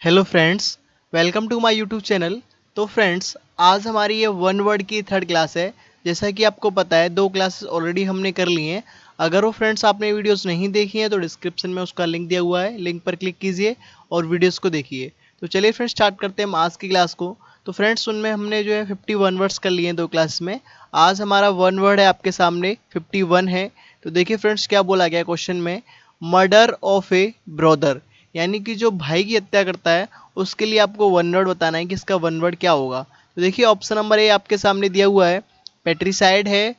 Hello friends, welcome to my YouTube channel. तो friends, आज हमारी ये वन वर्ड की थर्ड क्लास है। जैसा कि आपको पता है, दो क्लासेस ऑलरेडी हमने कर ली हैं। अगर वो फ्रेंड्स आपने वीडियोस नहीं देखी हैं तो डिस्क्रिप्शन में उसका लिंक दिया हुआ है, लिंक पर क्लिक कीजिए और वीडियोस को देखिए। तो चलिए फ्रेंड्स, स्टार्ट करते हैं हम आज की क्लास को। तो फ्रेंड्स, उनमें हमने जो है 51 वर्ड्स कर लिए हैं दो क्लास में। आज हमारा वन वर्ड है आपके सामने 51 है। तो देखिए फ्रेंड्स, क्या बोला गया क्वेश्चन में, मर्डर ऑफ ए ब्रदर, यानी कि जो भाई की हत्या करता है उसके लिए आपको वन वर्ड बताना है कि इसका वन वर्ड क्या होगा। तो देखिए, ऑप्शन नंबर ए आपके सामने दिया हुआ है, पेट्रीसाइड है,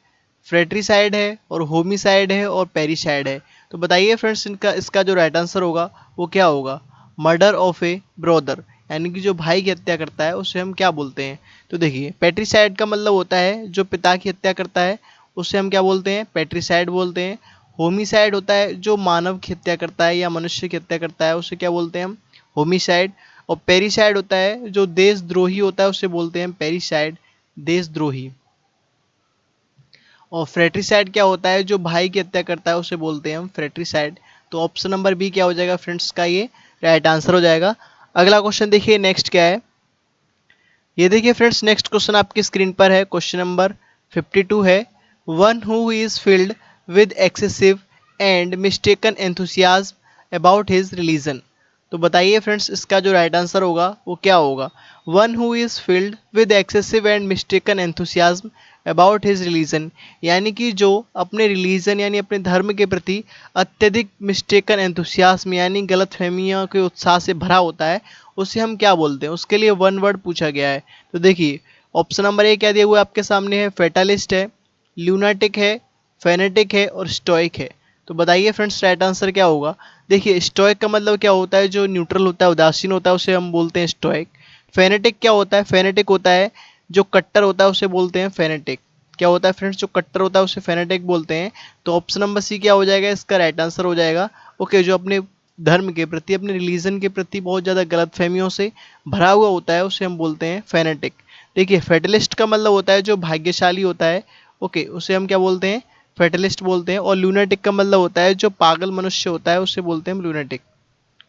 फ्रेट्रीसाइड है और होमिसाइड है और पेरीसाइड है। तो बताइए फ्रेंड्स, इनका इसका जो राइट आंसर होगा वो क्या होगा। मर्डर ऑफ ए ब्रदर, यानी कि जो भाई की हत्या करता है उसे हम क्या बोलते हैं। तो देखिए, पेट्रीसाइड का मतलब होता है जो पिता की हत्या करता है, उसे हम क्या बोलते हैं, पेट्रीसाइड बोलते हैं। होमिसाइड होता है जो मानव की हत्या करता है या मनुष्य की हत्या करता है, उसे क्या बोलते हैं हम, होमिसाइड। और पेरीसाइड होता है जो देशद्रोही होता है, उसे बोलते हैं हम पेरीसाइड, देशद्रोही। और फ्रेट्रीसाइड क्या होता है, जो भाई की हत्या करता है उसे बोलते हैं हम फ्रेट्रीसाइड। तो ऑप्शन नंबर बी क्या हो जाएगा फ्रेंड्स, का ये राइट आंसर हो जाएगा। अगला क्वेश्चन देखिए, नेक्स्ट क्या है। ये देखिए फ्रेंड्स, नेक्स्ट क्वेश्चन आपकी स्क्रीन पर है, क्वेश्चन नंबर 52 है। One who is filled with excessive and mistaken enthusiasm about his religion. तो बताइए फ्रेंड्स, इसका जो राइट आंसर होगा वो क्या होगा। One who is filled with excessive and mistaken enthusiasm about his religion, यानी कि जो अपने रिलीजन यानी अपने धर्म के प्रति अत्यधिक मिस्टेकन एंथुसियाज्म यानी गलत फहमियों के उत्साह से भरा होता है, उसे हम क्या बोलते हैं। उसके लिए वन वर्ड पूछा गया है। तो देखिए, ऑप्शन नंबर ए क्या दिया हुआ है आपके सामने है, फेटालिस्ट है, ल्यूनाटिक है, फेनेटिक है और स्टोइक है। तो बताइए फ्रेंड्स, राइट आंसर क्या होगा। देखिए, स्टोइक का मतलब क्या होता है, जो न्यूट्रल होता है, उदासीन होता है, उसे हम बोलते हैं स्टोइक। फेनेटिक क्या होता है, फेनेटिक होता है जो कट्टर होता है, उसे बोलते हैं फेनेटिक। क्या होता है फ्रेंड्स, जो कट्टर होता है उसे फेनेटिक बोलते हैं। तो ऑप्शन नंबर सी क्या हो जाएगा, इसका राइट आंसर हो जाएगा। ओके, जो अपने धर्म के प्रति, अपने रिलीजन के प्रति बहुत ज़्यादा गलत फहमियों से भरा हुआ होता है, उसे हम बोलते हैं फेनेटिक। देखिए, फेटलिस्ट का मतलब होता है जो भाग्यशाली होता है, ओके, उसे हम क्या बोलते हैं, फेटलिस्ट बोलते हैं। और लूनाटिक का मतलब होता है जो पागल मनुष्य होता है, उसे बोलते हैं हम लूनाटिक।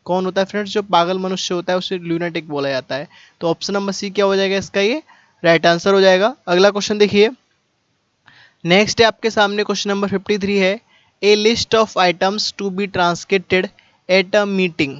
कौन होता है फ्रेंड्स, जो पागल मनुष्य होता है उसे लूनाटिक बोला जाता है। तो ऑप्शन नंबर सी क्या हो जाएगा, इसका ये राइट आंसर हो जाएगा। अगला क्वेश्चन देखिए, नेक्स्ट है आपके सामने क्वेश्चन नंबर 53 है, a list of items to be translated at a meeting.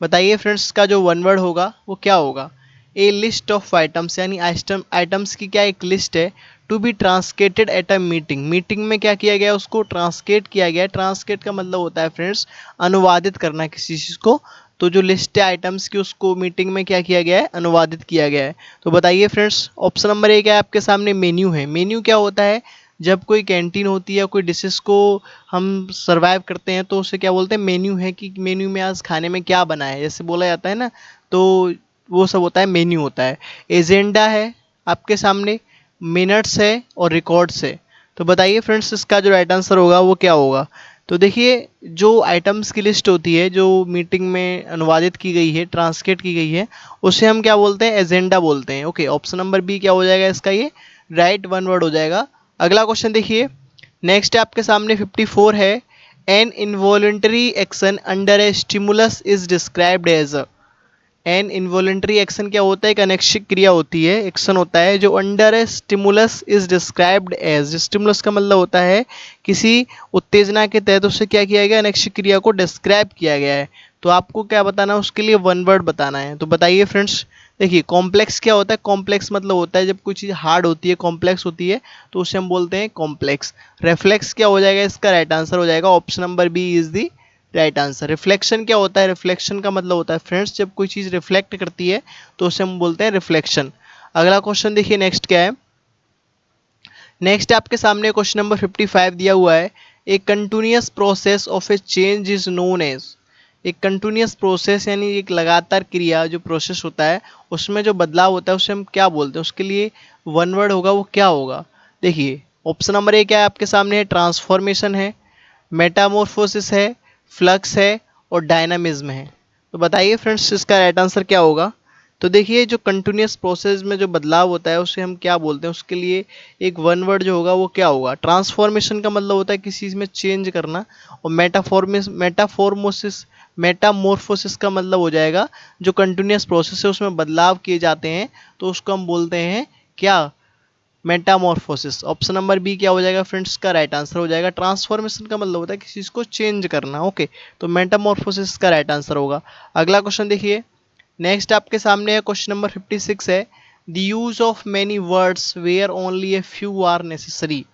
बताइए फ्रेंड्स, का जो वन वर्ड होगा वो क्या होगा। ए लिस्ट ऑफ आइटम्स, यानी आइटम्स की क्या एक लिस्ट है, to be translated at a meeting, meeting में क्या किया गया, उसको ट्रांसलेट किया गया। ट्रांसलेट का मतलब होता है फ्रेंड्स अनुवादित करना किसी चीज़ को। तो जो लिस्ट है आइटम्स की, उसको मीटिंग में क्या किया गया है, अनुवादित किया गया है। तो बताइए फ्रेंड्स, ऑप्शन नंबर ए क्या है आपके सामने, मेन्यू है। मेन्यू क्या होता है, जब कोई कैंटीन होती है, कोई डिशेस को हम सर्वाइव करते हैं तो उसे क्या बोलते हैं, मेन्यू है, कि मेन्यू में आज खाने में क्या बना है, जैसे बोला जाता है ना। तो वो सब होता है, मेन्यू होता है। एजेंडा है आपके सामने, मिनट्स है और रिकॉर्ड्स है। तो बताइए फ्रेंड्स, इसका जो राइट आंसर होगा वो क्या होगा। तो देखिए, जो आइटम्स की लिस्ट होती है जो मीटिंग में अनुवादित की गई है, ट्रांसलेट की गई है, उसे हम क्या बोलते हैं, एजेंडा बोलते हैं। ओके, ऑप्शन नंबर बी क्या हो जाएगा इसका, ये राइट वन वर्ड हो जाएगा। अगला क्वेश्चन देखिए, नेक्स्ट आपके सामने 54 है, an involuntary action under a stimulus is described as a. An involuntary action क्या होता है, एक अनैच्छिक क्रिया होती है, एक्शन होता है जो under a stimulus is described as. Stimulus का मतलब होता है किसी उत्तेजना के तहत उससे क्या किया गया, अनैच्छिक क्रिया को डिस्क्राइब किया गया है। तो आपको क्या बताना है, उसके लिए वन वर्ड बताना है। तो बताइए फ्रेंड्स, देखिए, कॉम्प्लेक्स क्या होता है, कॉम्प्लेक्स मतलब होता है जब कोई चीज़ हार्ड होती है, कॉम्प्लेक्स होती है, तो उसे हम बोलते हैं कॉम्प्लेक्स। रेफ्लेक्स क्या हो जाएगा, इसका राइट आंसर हो जाएगा option number B is the right answer. Reflection क्या होता है, रिफ्लेक्शन का मतलब होता है फ्रेंड्स जब कोई चीज़ रिफ्लेक्ट करती है तो उसे हम बोलते हैं रिफ्लेक्शन। अगला क्वेश्चन देखिए, नेक्स्ट क्या है। नेक्स्ट आपके सामने क्वेश्चन नंबर 55 दिया हुआ है, a continuous process of a change is known as. एक कंटिन्यूअस प्रोसेस यानी एक लगातार क्रिया, जो प्रोसेस होता है उसमें जो बदलाव होता है उसे हम क्या बोलते हैं। उसके लिए वन वर्ड होगा वो क्या होगा। देखिए, ऑप्शन नंबर ए क्या है आपके सामने है, ट्रांसफॉर्मेशन है, मेटामॉर्फोसिस है, फ्लक्स है और डायनामिज्म है। तो बताइए फ्रेंड्स, इसका राइट आंसर क्या होगा। तो देखिए जो कंटिन्यूस प्रोसेस में जो बदलाव होता है उसे हम क्या बोलते हैं, उसके लिए एक वन वर्ड जो होगा वो क्या होगा, ट्रांसफॉर्मेशन का मतलब होता है किसी चीज़ में चेंज करना, और मेटामॉर्फोसिस का मतलब हो जाएगा जो कंटिन्यूस प्रोसेस है उसमें बदलाव किए जाते हैं, तो उसको हम बोलते हैं क्या, मेटामॉर्फोसिस। ऑप्शन नंबर बी क्या हो जाएगा फ्रेंड्स, का राइट आंसर हो जाएगा। ट्रांसफॉर्मेशन का मतलब होता है किसी चीज़ को चेंज करना, ओके, तो मेटामॉर्फोसिस का राइट आंसर होगा। अगला क्वेश्चन देखिए, नेक्स्ट आपके सामने है क्वेश्चन नंबर 56 है, the use of many words where only a few are necessary.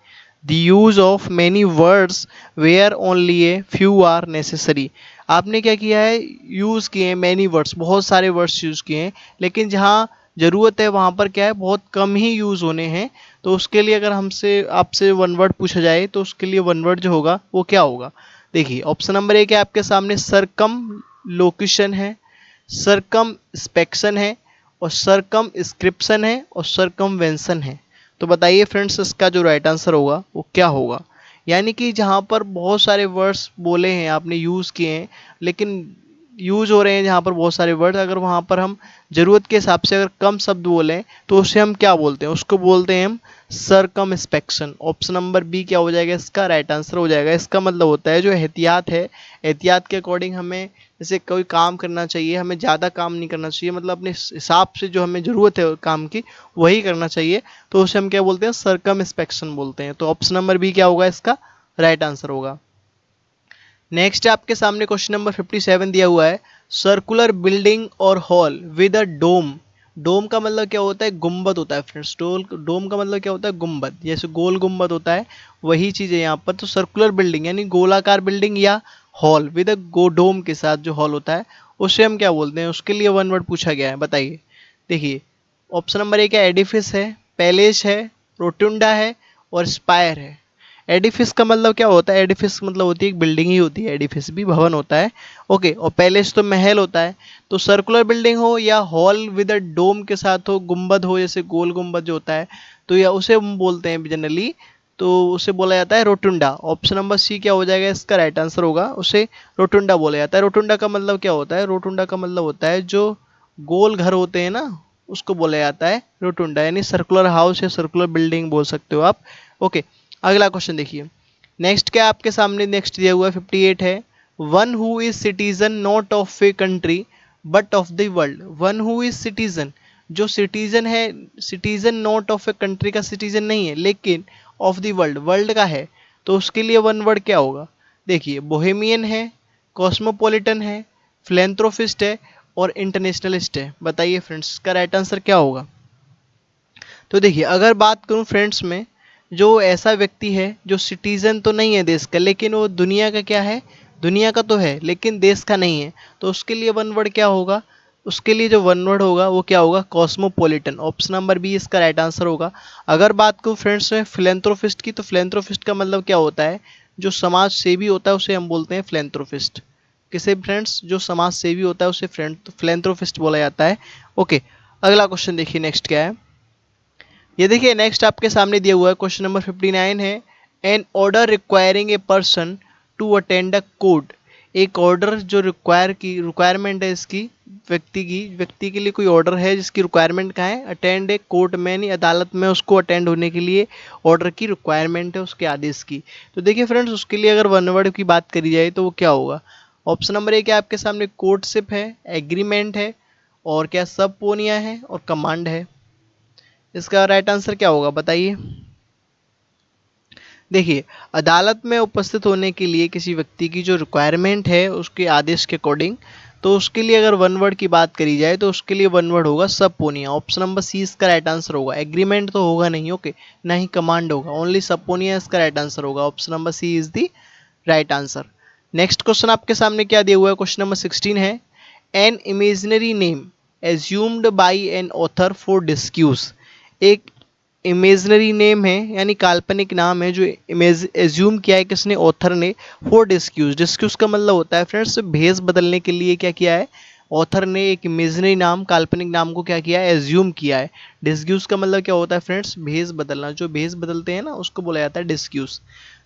The use of many words where only a few are necessary. आपने क्या किया है, यूज़ किए हैं मैनी वर्ड्स, बहुत सारे वर्ड्स यूज़ किए हैं, लेकिन जहाँ ज़रूरत है वहाँ पर क्या है, बहुत कम ही यूज़ होने हैं। तो उसके लिए अगर हमसे आपसे वन वर्ड पूछा जाए तो उसके लिए वन वर्ड जो होगा वो क्या होगा। देखिए ऑप्शन नंबर एक है आपके सामने, सरकम लोकेशन है, सरकम स्पेक्शन है, और सरकम स्क्रिप्शन है, और सरकमवेंशन है। तो बताइए फ्रेंड्स इसका जो राइट आंसर होगा वो क्या होगा। यानी कि जहाँ पर बहुत सारे वर्ड्स बोले हैं आपने, यूज़ किए हैं, लेकिन यूज हो रहे हैं जहाँ पर बहुत सारे वर्ड, अगर वहाँ पर हम ज़रूरत के हिसाब से अगर कम शब्द बोलें तो उसे हम क्या बोलते हैं, उसको बोलते हैं हम सरकमस्पेक्शन। ऑप्शन नंबर बी क्या हो जाएगा, इसका राइट आंसर हो जाएगा। इसका मतलब होता है जो एहतियात है, एहतियात के अकॉर्डिंग हमें जैसे कोई काम करना चाहिए, हमें ज़्यादा काम नहीं करना चाहिए, मतलब अपने हिसाब से जो हमें ज़रूरत है काम की वही करना चाहिए, तो उसे हम क्या बोलते हैं, सरकमस्पेक्शन बोलते हैं। तो ऑप्शन नंबर बी क्या होगा, इसका राइट आंसर होगा। नेक्स्ट आपके सामने क्वेश्चन नंबर 57 दिया हुआ है, सर्कुलर बिल्डिंग और हॉल विद अ डोम। डोम का मतलब क्या होता है, गुम्बद होता है फ्रेंड्स। डोम का मतलब क्या होता है, गुम्बद, जैसे गोल गुम्बद होता है वही चीज़ है यहाँ पर। तो सर्कुलर बिल्डिंग यानी गोलाकार बिल्डिंग या हॉल विद अ गो डोम के साथ जो हॉल होता है उसे हम क्या बोलते हैं, उसके लिए वन वर्ड पूछा गया है, बताइए। देखिए ऑप्शन नंबर एक है एडिफिस है, पैलेस है, रोटुंडा है, और स्पायर है। एडिफिस का मतलब क्या होता है, एडिफिस मतलब होती है एक बिल्डिंग ही होती है, एडिफिस भी भवन होता है, ओके, और पैलेस तो महल होता है। तो सर्कुलर बिल्डिंग हो या हॉल विद अ डोम के साथ हो, गुंबद हो, जैसे गोल गुंबद जो होता है, तो या उसे हम बोलते हैं जनरली, तो उसे बोला जाता है रोटुंडा। ऑप्शन नंबर सी क्या हो जाएगा, इसका राइट आंसर होगा, उसे रोटुंडा बोला जाता है। रोटुंडा का मतलब क्या होता है, रोटुंडा का मतलब होता है जो गोल घर होते हैं ना, उसको बोला जाता है रोटुंडा, यानी सर्कुलर हाउस या सर्कुलर बिल्डिंग बोल सकते हो आप, ओके। अगला क्वेश्चन देखिए, नेक्स्ट क्या आपके सामने नेक्स्ट दिया हुआ है 58 है, one who is citizen not of a country but of the world. One who is citizen, जो सिटीजन है, citizen not of a country का सिटीजन नहीं है लेकिन ऑफ द वर्ल्ड, वर्ल्ड का है, तो उसके लिए वन वर्ड क्या होगा। देखिए बोहेमियन है, कॉस्मोपॉलिटन है, फिलेंथ्रोपिस्ट है, और इंटरनेशनलिस्ट है। बताइए फ्रेंड्स इसका राइट आंसर क्या होगा। तो देखिए अगर बात करूं फ्रेंड्स में, जो ऐसा व्यक्ति है जो सिटीजन तो नहीं है देश का, लेकिन वो दुनिया का क्या है, दुनिया का तो है लेकिन देश का नहीं है, तो उसके लिए वन वर्ड क्या होगा, उसके लिए जो वन वर्ड होगा वो क्या होगा, कॉस्मोपॉलिटन। ऑप्शन नंबर बी इसका राइट आंसर होगा। अगर बात करूँ फ्रेंड्स में फिलेंथ्रोपिस्ट की, तो फिलेंथ्रोपिस्ट का मतलब क्या होता है, जो समाज सेवी होता है उसे हम बोलते हैं फिलेंथ्रोपिस्ट। किसे फ्रेंड्स, जो समाज सेवी होता है उसे फिलेंथ्रोपिस्ट बोला जाता है, ओके। अगला क्वेश्चन देखिए नेक्स्ट क्या है, ये देखिए नेक्स्ट आपके सामने दिया हुआ है क्वेश्चन नंबर 59 है, an order requiring a person to attend a court. एक ऑर्डर जो रिक्वायरमेंट है इसकी, व्यक्ति के लिए कोई ऑर्डर है जिसकी रिक्वायरमेंट का है, अटेंड ए कोर्ट में यानी अदालत में उसको अटेंड होने के लिए ऑर्डर की रिक्वायरमेंट है, उसके आदेश की। तो देखिए फ्रेंड्स उसके लिए अगर वन वर्ड की बात करी जाए तो वो क्या होगा। ऑप्शन नंबर एक है आपके सामने, कोर्टशिप है, एग्रीमेंट है, और क्या सब पोनिया है, और कमांड है। इसका राइट आंसर क्या होगा बताइए। देखिए अदालत में उपस्थित होने के लिए किसी व्यक्ति की जो रिक्वायरमेंट है उसके आदेश के अकॉर्डिंग, तो उसके लिए अगर वन वर्ड की बात करी जाए तो उसके लिए वन वर्ड होगा सब पोनिया। ऑप्शन नंबर सी इसका राइट आंसर होगा। एग्रीमेंट तो होगा नहीं, ओके, ना ही कमांड होगा, ओनली सब पोनिया इसका राइट आंसर होगा। Option number C is the right answer. Next question आपके सामने क्या दिया हुआ है, क्वेश्चन नंबर 16 है, an imaginary name assumed by an author for disguise. एक इमेजिनरी नेम है यानी काल्पनिक नाम है जो एज्यूम किया है किसने, ऑथर ने, फॉर डिस्क्यूज। डिस्क्यूज का मतलब होता है फ्रेंड्स भेस बदलने के लिए क्या किया है, ऑथर ने एक इमेजिनरी नाम, काल्पनिक नाम को क्या किया है, एज्यूम किया है। डिस्क्यूज का मतलब क्या होता है फ्रेंड्स, भेस बदलना, जो भेस बदलते हैं ना उसको बोला जाता है डिस्क्यूज।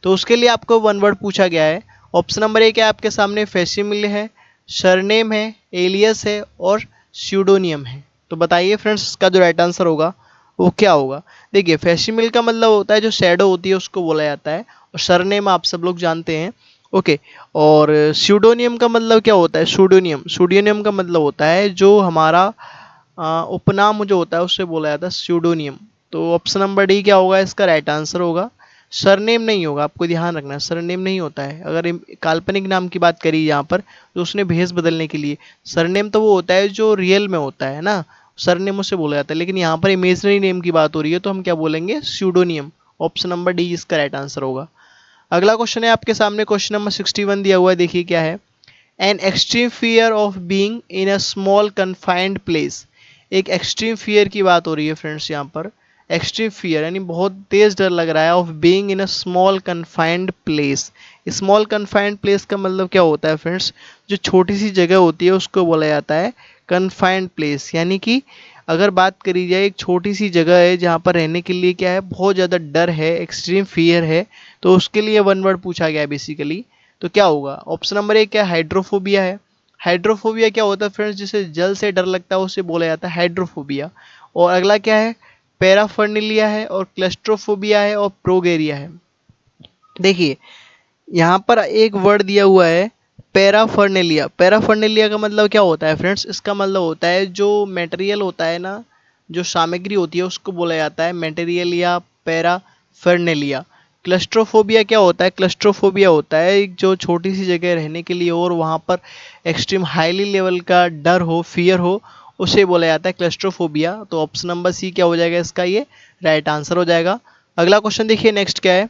तो उसके लिए आपको वन वर्ड पूछा गया है। ऑप्शन नंबर एक है आपके सामने, फैसिमिल है, सरनेम है, एलियस है, और स्यूडोनियम है। तो तो बताइए फ्रेंड्स इसका जो राइट आंसर होगा वो क्या होगा। देखिए फैसिमिल का मतलब होता है जो शैडो होती है उसको बोला जाता है, और सरनेम आप सब लोग जानते हैं। ओके, और स्यूडोनियम का मतलब क्या होता है, सूडोनियम, सूडोनियम का मतलब होता है जो हमारा उपनाम जो होता है उससे बोला जाता है स्यूडोनियम। तो ऑप्शन नंबर डी क्या होगा, इसका राइट आंसर होगा। सरनेम नहीं होगा, आपको ध्यान रखना है, सरनेम नहीं होता है। अगर काल्पनिक नाम की बात करी यहाँ पर तो उसने भेष बदलने के लिए, सरनेम तो वो होता है जो रियल में होता है ना, सरनेम उससे बोला जाता है। लेकिन यहाँ पर इमेजनरी नेम की बात हो रही है तो हम क्या बोलेंगे, स्यूडोनियम। ऑप्शन नंबर डी इसका राइट आंसर होगा। अगला क्वेश्चन है आपके सामने, क्वेश्चन नंबर 61 दिया हुआ है, देखिए क्या है। An extreme fear of being in a small confined place. एक एक्सट्रीम फियर की बात हो रही है फ्रेंड्स यहाँ पर। एक्सट्रीम फियर यानी बहुत तेज डर लग रहा है, of being in a small confined place. Small confined place का मतलब क्या होता है फ्रेंड्स, जो छोटी सी जगह होती है उसको बोला जाता है कन्फाइंड प्लेस। यानी कि अगर बात करी जाए एक छोटी सी जगह है जहाँ पर रहने के लिए क्या है, बहुत ज़्यादा डर है, एक्सट्रीम फियर है, तो उसके लिए वन वर्ड पूछा गया है बेसिकली। तो क्या होगा, ऑप्शन नंबर एक क्या, हाइड्रोफोबिया है। हाइड्रोफोबिया क्या होता है फ्रेंड्स, जिसे जल से डर लगता है उसे बोला जाता है हाइड्रोफोबिया। और अगला क्या है, पैराफर्निलिया है, और क्लस्ट्रोफोबिया है, और प्रोगेरिया है। देखिए यहाँ पर एक वर्ड दिया हुआ है पैराफर्नेलिया। पैराफर्नेलिया का मतलब क्या होता है फ्रेंड्स, इसका मतलब होता है जो मटेरियल होता है ना, जो सामग्री होती है उसको बोला जाता है मटेरियल या पैराफर्नेलिया। क्लस्ट्रोफोबिया क्या होता है, क्लस्ट्रोफोबिया होता है एक जो छोटी सी जगह रहने के लिए और वहाँ पर एक्सट्रीम हाईली लेवल का डर हो, फियर हो, उसे बोला जाता है क्लस्ट्रोफोबिया। तो ऑप्शन नंबर सी क्या हो जाएगा, इसका ये राइट आंसर हो जाएगा। अगला क्वेश्चन देखिए नेक्स्ट क्या है।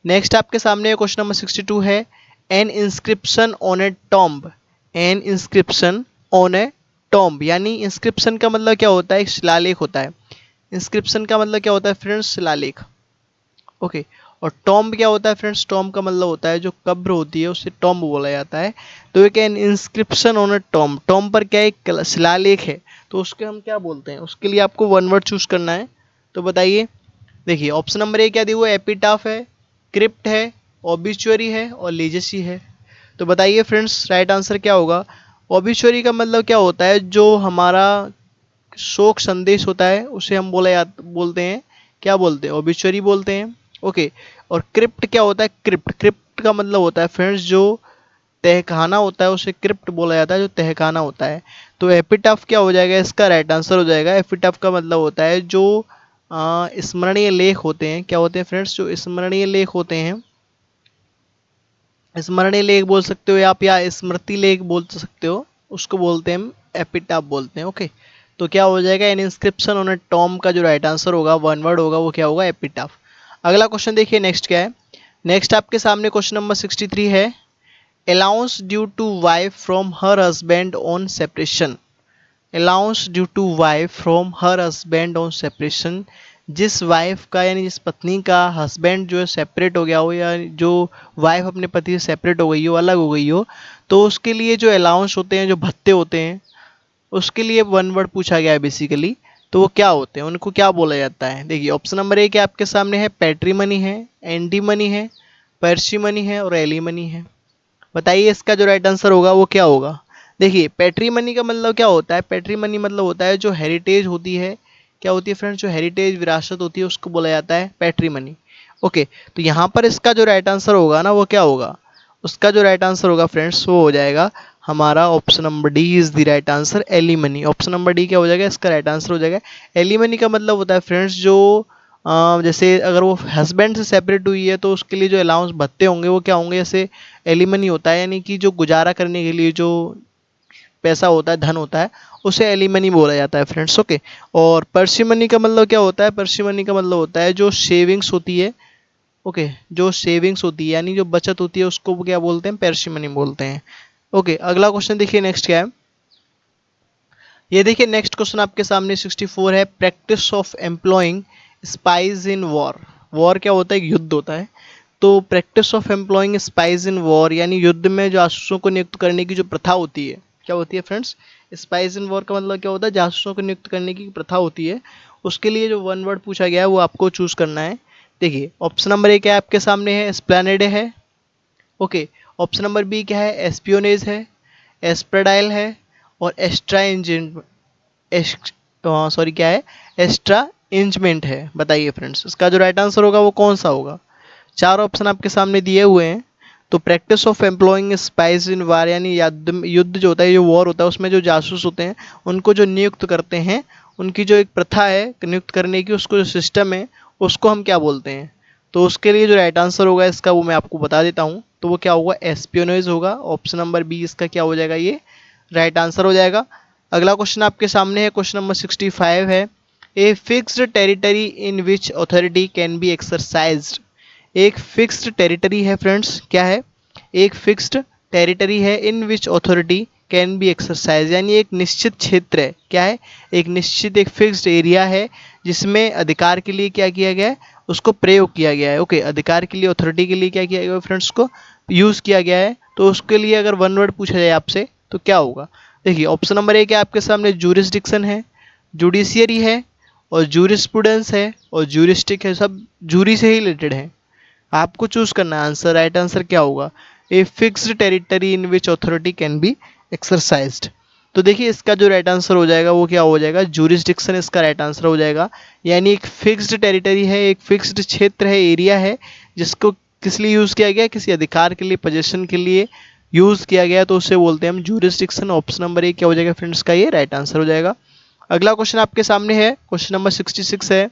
नेक्स्ट आपके सामने क्वेश्चन नंबर 62 है, N inscription on A tomb. N inscription on A tomb यानी इंस्क्रिप्शन का मतलब क्या होता है, एक शिलालेख होता है। इंस्क्रिप्शन का मतलब क्या होता है फ्रेंड्स, शिलालेख। ओके, और टॉम्ब क्या होता है फ्रेंड्स, टॉम्ब का मतलब होता है जो कब्र होती है उसे टॉम्ब बोला जाता है। तो एक N inscription on A tomb, tomb पर क्या एक शिलालेख है, तो उसके हम क्या बोलते हैं, उसके लिए आपको वन वर्ड चूज करना है। तो बताइए, देखिए ऑप्शन नंबर ए क्या दिया हुआ है, एपिटाफ है, क्रिप्ट है, ऑबिचुअरी है, और लेजेसी है। तो बताइए फ्रेंड्स राइट आंसर क्या होगा। ऑबिचुअरी का मतलब क्या होता है, जो हमारा शोक संदेश होता है उसे हम बोलते हैं, क्या बोलते हैं, ऑबिचुअरी बोलते हैं। ओके, और क्रिप्ट क्या होता है, क्रिप्ट, क्रिप्ट का मतलब होता है फ्रेंड्स जो तहखाना होता है उसे क्रिप्ट बोला जाता है, जो तहखाना होता है। तो एपिटाफ क्या हो जाएगा, इसका राइट आंसर हो जाएगा। एपिटाफ का मतलब होता है जो स्मरणीय लेख होते हैं, क्या होते हैं फ्रेंड्स, जो स्मरणीय लेख होते हैं, स्मरणीय लेख बोल सकते हो आप या स्मृति लेख बोल सकते हो, उसको बोलते हैं हम एपिटाफ बोलते हैं। ओके, तो क्या हो जाएगा, N inscription on a Tom का जो राइट आंसर होगा, वन वर्ड होगा, वो क्या होगा, एपिटाफ। अगला क्वेश्चन देखिए नेक्स्ट क्या है। नेक्स्ट आपके सामने क्वेश्चन नंबर 63 है, allowance due to wife from her husband on separation. Allowance due to wife from her husband on separation. जिस वाइफ का यानी जिस पत्नी का हस्बैंड जो है सेपरेट हो गया हो, या जो वाइफ अपने पति से सेपरेट हो गई हो, अलग हो गई हो, तो उसके लिए जो अलाउंस होते हैं, जो भत्ते होते हैं, उसके लिए वन वर्ड पूछा गया है बेसिकली। तो वो क्या होते हैं, उनको क्या बोला जाता है। देखिए ऑप्शन नंबर एक आपके सामने है, पैट्रीमनी है, एंडी मनी है, पर्सी मनी है, और एली मनी है। बताइए इसका जो राइट आंसर होगा वो क्या होगा। देखिए पैट्रीमनी का मतलब क्या होता है, पैट्रीमनी मतलब होता है जो हेरिटेज होती है, क्या होती है फ्रेंड्स, जो हेरिटेज विरासत होती है उसको बोला जाता है पैट्रीमनी। ओके, तो यहाँ पर इसका जो राइट आंसर होगा ना वो क्या होगा, उसका जो राइट आंसर होगा फ्रेंड्स वो हो जाएगा हमारा option number D is the right answer, alimony. Option number D क्या हो जाएगा, इसका राइट आंसर हो जाएगा। एलिमनी का मतलब होता है फ्रेंड्स जो जैसे अगर वो हस्बैंड से सेपरेट हुई है तो उसके लिए जो अलाउंस भत्ते होंगे वो क्या होंगे, जैसे एलिमनी होता है, यानी कि जो गुजारा करने के लिए जो पैसा होता है, धन होता है, उसे एलिमनी बोला जाता है फ्रेंड्स। ओके, और पर्सिमनी का मतलब क्या होता है, पर्सिमनी का मतलब होता है जो सेविंग्स होती है। ओके, जो सेविंग्स होती है यानी जो बचत होती है उसको क्या बोलते हैं, पर्सिमनी बोलते हैं। ओके, अगला क्वेश्चन देखिए नेक्स्ट क्या है। ये देखिए नेक्स्ट क्वेश्चन आपके सामने 64 है, practice of employing spies in war. War क्या होता है, एक युद्ध होता है। तो practice of employing spies in war यानी युद्ध में जासूसों को नियुक्त करने की जो प्रथा होती है, क्या होती है फ्रेंड्स, स्पाइज इन वॉर का मतलब क्या होता है, जासूसों को नियुक्त करने की प्रथा होती है। उसके लिए जो वन वर्ड पूछा गया है वो आपको चूज करना है। देखिए ऑप्शन नंबर ए क्या है आपके सामने है, एस्प्लेनेड है। ओके, ऑप्शन नंबर बी क्या है, एस्पियोनेज है, एस्प्रेडाइल है, और सॉरी क्या है, एक्स्ट्रा इंजमेंट है। बताइए फ्रेंड्स इसका जो राइट आंसर होगा वो कौन सा होगा। चार ऑप्शन आपके सामने दिए हुए हैं। तो practice of employing spice in वार, यानी युद्ध जो होता है, जो वॉर होता है, उसमें जो जासूस होते हैं उनको जो नियुक्त करते हैं, उनकी जो एक प्रथा है नियुक्त करने की, उसको जो सिस्टम है उसको हम क्या बोलते हैं। तो उसके लिए जो राइट आंसर होगा इसका वो मैं आपको बता देता हूँ। तो वो क्या होगा, एस्पियोनेज होगा। ऑप्शन नंबर बी इसका क्या हो जाएगा, ये राइट आंसर हो जाएगा। अगला क्वेश्चन आपके सामने है, क्वेश्चन नंबर 65 है। A fixed territory in which authority can be exercised. एक फिक्स्ड टेरिटरी है फ्रेंड्स, क्या है, एक फिक्स्ड टेरिटरी है इन विच अथॉरिटी कैन बी एक्सरसाइज, यानी एक निश्चित क्षेत्र है, क्या है, एक निश्चित एक फिक्स्ड एरिया है जिसमें अधिकार के लिए क्या किया गया है, उसको प्रयोग किया गया है। ओके, अधिकार के लिए, अथॉरिटी के लिए क्या किया गया है फ्रेंड्स, को यूज़ किया गया है। तो उसके लिए अगर वन वर्ड पूछा जाए आपसे तो क्या होगा। देखिए ऑप्शन नंबर एक है आपके सामने, जूरिसडिक्शन है, जुडिशियरी है, और जूरिस्प्रूडेंस है, और जूरिस्टिक है। सब जूरी से ही रिलेटेड है। आपको चूज करना है आंसर। राइट आंसर क्या होगा, a fixed territory in which authority can be exercised. तो देखिए इसका जो राइट आंसर हो जाएगा वो क्या हो जाएगा, जूरिसडिक्शन इसका राइट आंसर हो जाएगा। यानी एक फिक्स्ड टेरिटरी है, एक फिक्स्ड क्षेत्र है, एरिया है, जिसको किस लिए यूज़ किया गया, किसी अधिकार के लिए, पोजीशन के लिए यूज़ किया गया, तो उससे बोलते हैं हम जूरिसडिक्शन। ऑप्शन नंबर ए क्या हो जाएगा फ्रेंड्स, का ये राइट आंसर हो जाएगा। अगला क्वेश्चन आपके सामने है, क्वेश्चन नंबर 66 है।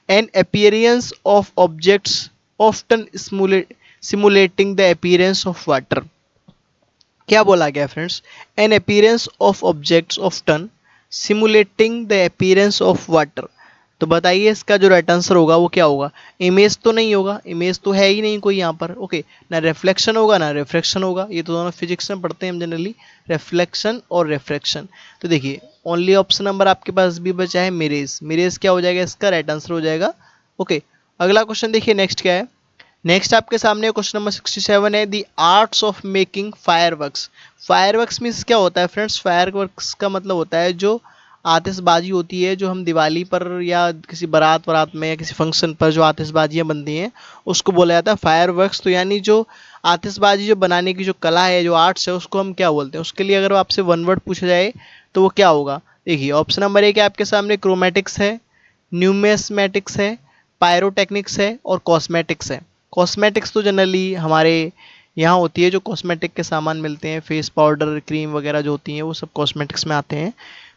An appearance of objects often simulating the appearance of water. क्या बोला गया friends, an appearance of objects often simulating the appearance of water. तो बताइए इसका जो राइट आंसर होगा वो क्या होगा। इमेज तो नहीं होगा, इमेज तो है ही नहीं कोई यहाँ पर। ओके, ना रिफ्लेक्शन होगा ना रिफ्रैक्शन होगा, ये तो दोनों फिजिक्स में पढ़ते हैं हम जनरली, रिफ्लेक्शन और रिफ्रैक्शन। तो देखिए ओनली ऑप्शन नंबर आपके पास भी बचा है मिरेज। मिरेज क्या हो जाएगा, इसका राइट आंसर हो जाएगा। ओके, अगला क्वेश्चन देखिए नेक्स्ट क्या है। नेक्स्ट आपके सामने क्वेश्चन नंबर 67 है, दी arts of making fireworks. Fireworks means क्या होता है फ्रेंड्स, फायरवर्क्स का मतलब होता है जो आतिशबाजी होती है, जो हम दिवाली पर या किसी बारात वरात में या किसी फंक्शन पर जो आतिशबाजियाँ बनती हैं उसको बोला जाता है फायरवर्क्स। तो यानी जो आतिशबाजी जो बनाने की जो कला है, जो आर्ट्स है, उसको हम क्या बोलते हैं। उसके लिए अगर आपसे वन वर्ड पूछा जाए तो वो क्या होगा। देखिए ऑप्शन नंबर एक आपके सामने क्रोमेटिक्स है, न्यूमेस्मेटिक्स है, पायरोटेक्निक्स है, और कॉस्मेटिक्स है। कॉस्मेटिक्स तो जनरली हमारे यहाँ होती है, जो कॉस्मेटिक के सामान मिलते हैं, फेस पाउडर, क्रीम वगैरह जो होती हैं, वो सब कॉस्मेटिक्स में आते हैं।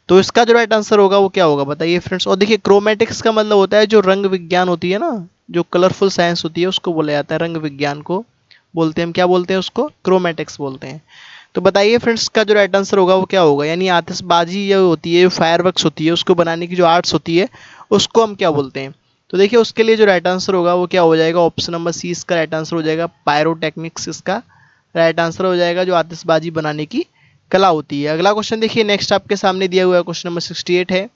तो इसका जो राइट आंसर होगा वो क्या होगा, बताइए फ्रेंड्स। और देखिए क्रोमेटिक्स का मतलब होता है जो रंग विज्ञान होती है ना, जो कलरफुल साइंस होती है, उसको बोला जाता है रंग विज्ञान को बोलते हैं हम, क्या बोलते हैं उसको, क्रोमेटिक्स बोलते हैं। तो बताइए फ्रेंड्स का जो राइट आंसर होगा वो क्या होगा। यानी आतिशबाजी जो होती है, जो फायरवर्क्स होती है, उसको बनाने की जो आर्ट्स होती है, उसको हम क्या बोलते हैं। तो देखिए उसके लिए जो राइट आंसर होगा वो क्या हो जाएगा, ऑप्शन नंबर सी इसका राइट आंसर हो जाएगा, पायरोटेक्निक्स इसका राइट आंसर हो जाएगा, जो आतिशबाजी बनाने की कला होती है। अगला क्वेश्चन देखिए नेक्स्ट आपके सामने दिया हुआ है, क्वेश्चन नंबर 68 है,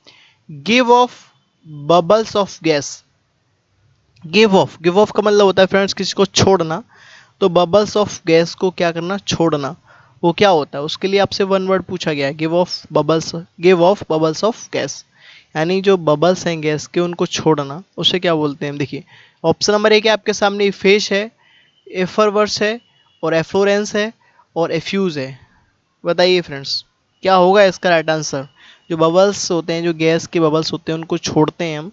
give of bubbles of gas. Give of का मतलब होता है फ्रेंड्स किसी को छोड़ना। तो बबल्स ऑफ गैस को क्या करना, छोड़ना, वो क्या होता है। उसके लिए आपसे वन वर्ड पूछा गया है, give of bubbles of gas, यानी जो बबल्स हैं गैस के उनको छोड़ना, उसे क्या बोलते हैं। देखिए ऑप्शन नंबर एक है आपके सामने, इफेश है, एफरवर्स है, और एफ्लोरेंस है, और एफ्यूज है। बताइए फ्रेंड्स क्या होगा इसका राइट आंसर। जो बबल्स होते हैं, जो गैस के बबल्स होते हैं, उनको छोड़ते हैं हम।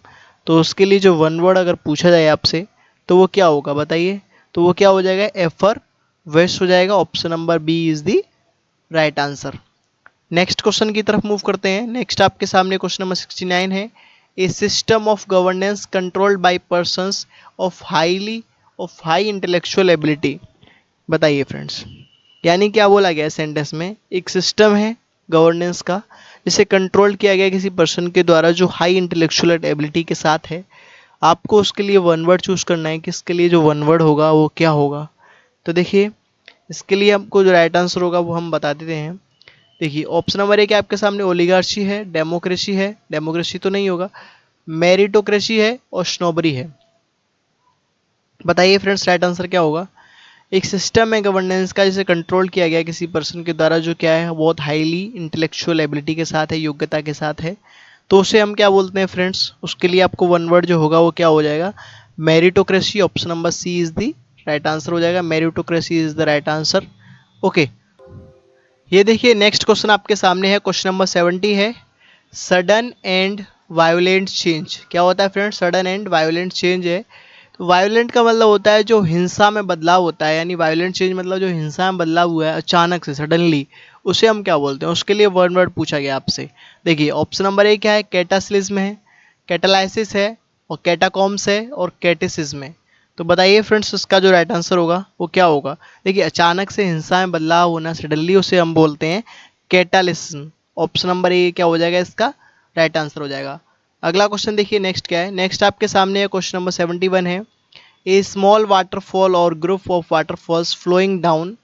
तो उसके लिए जो वन वर्ड अगर पूछा जाए आपसे तो वो क्या होगा बताइए। तो वो क्या हो जाएगा, एफर वेस्ट हो जाएगा। Option number B is the right answer. Next question की तरफ मूव करते हैं। नेक्स्ट आपके सामने क्वेश्चन नंबर 69 है, a system of governance controlled by persons of high intellectual ability. बताइए फ्रेंड्स यानी क्या बोला गया सेंटेंस में, एक सिस्टम है गवर्नेंस का जिसे कंट्रोल किया गया किसी पर्सन के द्वारा जो हाई इंटेलेक्चुअल एबिलिटी के साथ है। आपको उसके लिए वन वर्ड चूज करना है कि इसके लिए जो वन वर्ड होगा वो क्या होगा। तो देखिए इसके लिए हमको जो राइट आंसर होगा वो हम बता देते हैं। देखिए ऑप्शन नंबर एक आपके सामने ओलिगार्ची है, डेमोक्रेसी है, डेमोक्रेसी तो नहीं होगा, मेरिटोक्रेसी है, और स्नोबरी है। बताइए फ्रेंड्स राइट आंसर क्या होगा। एक सिस्टम है गवर्नेंस का जिसे कंट्रोल किया गया किसी पर्सन के द्वारा जो क्या है, बहुत हाईली इंटेलेक्चुअल एबिलिटी के साथ है, योग्यता के साथ है। तो उसे हम क्या बोलते हैं फ्रेंड्स। उसके लिए आपको वन वर्ड जो होगा वो क्या हो जाएगा, meritocracy. Option number C is the right answer हो जाएगा, meritocracy is the right answer. Okay, ये देखिए नेक्स्ट क्वेश्चन आपके सामने है, क्वेश्चन नंबर 70 है, सडन एंड वायोलेंट चेंज। क्या होता है friends? Sudden and violent change है। तो वायोलेंट का मतलब होता है जो हिंसा में बदलाव होता है, यानी वायोलेंट चेंज मतलब जो हिंसा में बदलाव हुआ है अचानक से, सडनली, उसे हम क्या बोलते हैं? उसके लिए वन वर्ड पूछा गया आपसे। देखिए ऑप्शन नंबर ए क्या है? कैटास्लिज्म है, कैटालाइसिस है, और कैटाकॉम्स है, और कैटेसिज्म है। तो बताइए फ्रेंड्स इसका जो राइट आंसर होगा वो क्या होगा? देखिए अचानक से हिंसा में बदलाव होना, सडनली, उसे हम बोलते हैं कैटालिज्म। ऑप्शन नंबर ए क्या हो जाएगा? इसका राइट आंसर हो जाएगा। अगला क्वेश्चन देखिए नेक्स्ट क्या है। नेक्स्ट आपके सामने है क्वेश्चन नंबर 71 है। A small waterfall or group of waterfalls flowing down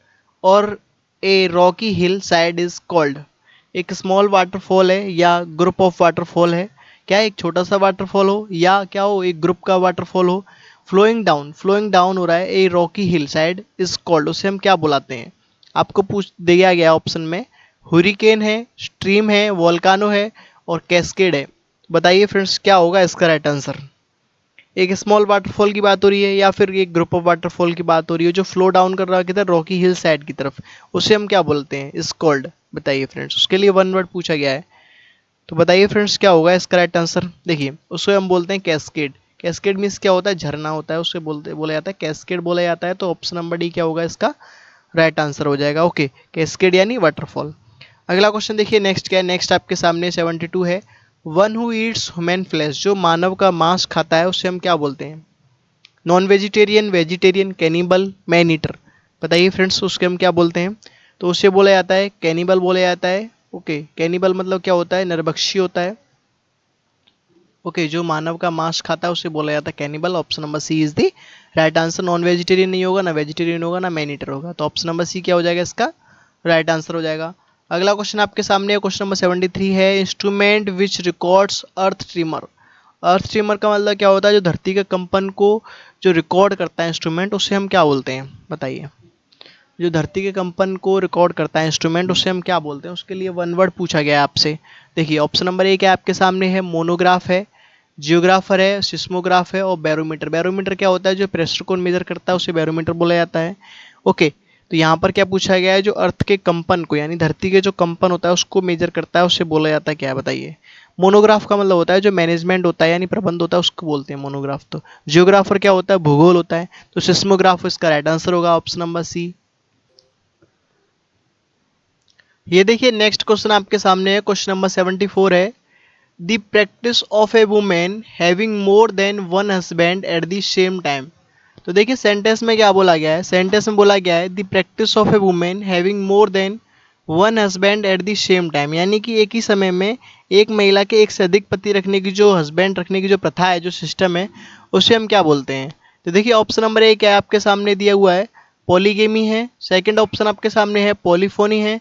over a rocky hill side is called. एक स्मॉल वाटरफॉल है या ग्रुप ऑफ वाटरफॉल है, क्या एक छोटा सा वाटरफॉल हो या क्या हो एक ग्रुप का वाटरफॉल हो, फ्लोइंग डाउन हो रहा है a rocky hill side is called, उसे हम क्या बुलाते हैं? आपको पूछ दिया गया ऑप्शन में, हुरिकेन है, स्ट्रीम है, वोल्कानो है, और कैस्केड है। बताइए फ्रेंड्स क्या होगा इसका राइट आंसर? एक स्मॉल वाटरफॉल की बात हो रही है या फिर एक ग्रुप ऑफ वाटरफॉल की बात हो रही है जो फ्लो डाउन कर रहा है किधर? रॉकी हिल साइड की तरफ, उसे हम क्या बोलते हैं? Is called. बताइए फ्रेंड्स, उसके लिए वन वर्ड पूछा गया है। तो बताइए फ्रेंड्स क्या होगा इसका राइट आंसर? देखिए उसे हम बोलते हैं कैस्केड। कैस्केड मीन्स क्या होता है? झरना होता है, उसे बोला जाता है कैस्केड बोला जाता है। तो ऑप्शन नंबर डी क्या होगा इसका राइट आंसर हो जाएगा। ओके, कैस्केड यानी वाटरफॉल। अगला क्वेश्चन देखिए नेक्स्ट क्या है। नेक्स्ट आपके सामने 72 है। One who Yeats human flesh, जो मानव का मांस खाता है उसे हम क्या बोलते हैं? Non vegetarian, vegetarian, cannibal, man eater. बताइए फ्रेंड्स उसके हम क्या बोलते हैं? तो उसे बोला जाता है कैनिबल बोला जाता है। ओके, कैनिबल मतलब क्या होता है? नरभक्षी होता है। ओके, जो मानव का मांस खाता है उसे बोला जाता है cannibal. Option number C is the right answer. Non vegetarian नहीं होगा, ना वेजिटेरियन होगा, ना मैन ईटर होगा। तो ऑप्शन नंबर सी क्या हो जाएगा? इसका राइट आंसर हो जाएगा। अगला क्वेश्चन आपके सामने है, क्वेश्चन नंबर 73 है। Instrument which records earth trimmer. Earth trimmer का मतलब क्या होता है? जो धरती के कंपन को जो रिकॉर्ड करता है इंस्ट्रूमेंट, उसे हम क्या बोलते हैं? बताइए। जो धरती के कंपन को रिकॉर्ड करता है इंस्ट्रूमेंट, उसे हम क्या बोलते हैं? उसके लिए वन वर्ड पूछा गया है आपसे। देखिए ऑप्शन नंबर एक है आपके सामने है, मोनोग्राफ है, जियोग्राफर है, सिस्मोग्राफ है, और बैरोमीटर। बैरोमीटर क्या होता है? जो प्रेशर को मेजर करता है उसे बैरोमीटर बोला जाता है। ओके, तो यहाँ पर क्या पूछा गया है? जो अर्थ के कंपन को, यानी धरती के जो कंपन होता है उसको मेजर करता है, उसे बोला जाता है क्या है? बताइए। मोनोग्राफ का मतलब होता है जो मैनेजमेंट होता है यानी प्रबंध होता है, उसको बोलते हैं मोनोग्राफ। तो जियोग्राफर क्या होता है? भूगोल होता है। तो सिस्मोग्राफ इसका राइट आंसर होगा, ऑप्शन नंबर सी। ये देखिए नेक्स्ट क्वेश्चन आपके सामने है, क्वेश्चन नंबर 74 है। The practice of A women having more than one husband at the same time. तो देखिए सेंटेंस में क्या बोला गया है? सेंटेंस में बोला गया है the practice of A women having more than one husband at the same time, यानी कि एक ही समय में एक महिला के एक से अधिक पति रखने की जो हस्बैंड रखने की जो प्रथा है, जो सिस्टम है, उसे हम क्या बोलते हैं? तो देखिए ऑप्शन नंबर एक क्या है आपके सामने दिया हुआ है? पॉलीगेमी है। सेकंड ऑप्शन आपके सामने है पॉलीफोनी है।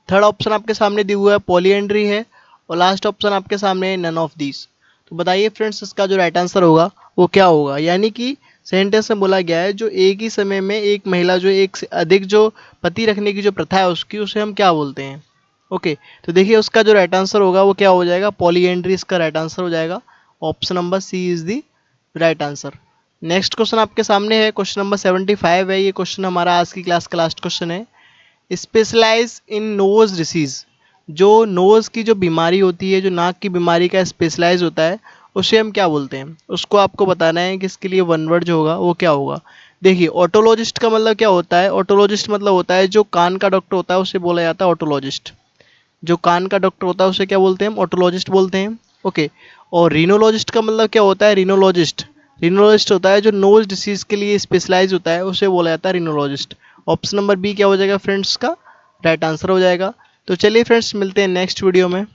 थर्ड ऑप्शन आपके सामने दिया हुआ है पॉलीएंड्री है। और लास्ट ऑप्शन आपके सामने है नन ऑफ दीज। तो बताइए फ्रेंड्स इसका जो राइट आंसर होगा वो क्या होगा? यानी कि सेंटेंस में बोला गया है जो एक ही समय में एक महिला जो एक से अधिक जो पति रखने की जो प्रथा है उसकी, उसे हम क्या बोलते हैं? ओके, तो देखिए उसका जो राइट आंसर होगा वो क्या हो जाएगा? पॉलीएंड्री इसका राइट आंसर हो जाएगा। Option number C is the right answer. Next question आपके सामने है, क्वेश्चन नंबर 75 है। ये क्वेश्चन हमारा आज की क्लास का लास्ट क्वेश्चन है। स्पेशलाइज इन नोज डिसीज, जो नोज की जो बीमारी होती है, जो नाक की बीमारी का स्पेशलाइज होता है, उसे हम क्या बोलते हैं? उसको आपको बताना है कि इसके लिए वन वर्ड जो होगा वो क्या होगा। देखिए ऑटोलॉजिस्ट का मतलब क्या होता है? ऑटोलॉजिस्ट मतलब होता है जो कान का डॉक्टर होता है उसे बोला जाता है ऑटोलॉजिस्ट। जो कान का डॉक्टर होता है उसे क्या बोलते हैं? हम ऑटोलॉजिस्ट बोलते हैं। ओके, और रीनोलॉजिस्ट का मतलब क्या होता है? रीनोलॉजिस्ट। रीनोलॉजिस्ट होता है जो नोज डिसीज के लिए स्पेशलाइज होता है, उसे बोला जाता है रीनोलॉजिस्ट। ऑप्शन नंबर बी क्या हो जाएगा फ्रेंड्स का राइट आंसर हो जाएगा। तो चलिए फ्रेंड्स मिलते हैं नेक्स्ट वीडियो में।